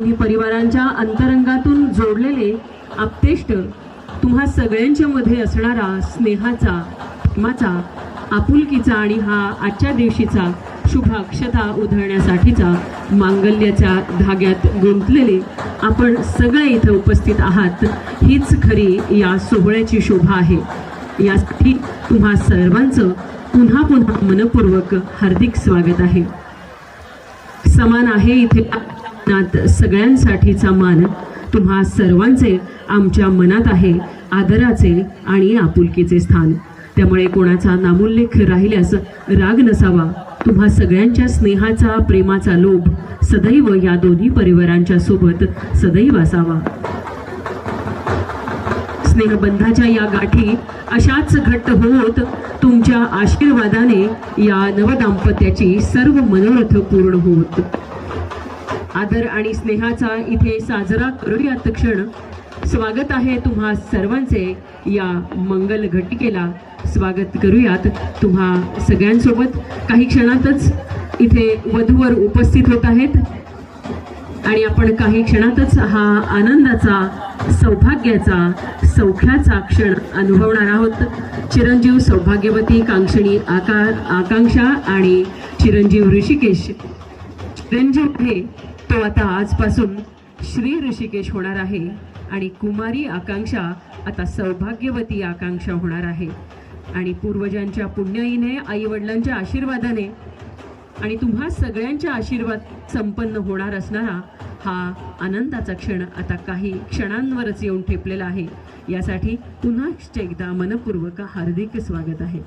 दोन्ही परिवारांच्या अंतरंगातून जोडलेले आप्तेष्ट तुम्हा सगळ्यांच्या मध्ये असणारा स्नेहाचा, प्रेमाचा, आपुलकीचा आणि हा आजच्या दिवशीचा शुभाक्षता उधळण्यासाठीचा मांगल्याच्या धाग्यात गुंतलेले आपण सगळे इथे उपस्थित आहात, हीच खरी या सोहळ्याची शोभा आहे। यासाठी तुम्हा सर्वांचं पुन्हा पुन्हा मनपूर्वक हार्दिक स्वागत आहे। समान आहे इथे सगळ्यांसाठीचा मान, तुम्हा सर्वांचे आमच्या मनात आहे आदराचे आणि आपुलकीचे स्थान। त्यामुळे कोणाचा नामोल्लेख राहिल्यास राग नसावा। तुम्हा सगळ्यांच्या स्नेहाचा, प्रेमाचा लोभ सदैव या दोन्ही परिवारांच्या सोबत सदैव असावा। स्नेहबंधाच्या या गाठी अशाच घट्ट होत तुमच्या आशीर्वादाने या नवदाम्पत्याची सर्व मनोरथ पूर्ण होत। आदर आणि स्नेहाचा इथे साजरा करूयात क्षण। स्वागत आहे तुम्हा सर्वांचे या मंगल घटिकेला। स्वागत करूयात तुम्हा सगळ्यांसोबत। काही क्षणातच इथे वधूवर उपस्थित होत आहेत आणि आपण काही क्षणातच हा आनंदाचा, सौभाग्याचा, सौख्याचा क्षण अनुभवणार आहोत। चिरंजीव सौभाग्यवती कांक्षणी आकांक्षा आणि चिरंजीव ऋषिकेश, चिरंजीव आहे तो आता आजपासून श्री ऋषिकेश होणार आहे आणि कुमारी आकांक्षा आता सौभाग्यवती आकांक्षा होणार आहे। आणि पूर्वजांच्या पुण्याईने, आई वडिलांच्या आशीर्वादाने आणि तुम्हा सगळ्यांच्या आशीर्वाद संपन्न होणार असणारा हा आनंदाचा क्षण आता काही क्षणांवरच येऊन ठेपलेला आहे। यासाठी पुन्हा एकदा मनपूर्वक हार्दिक स्वागत आहे।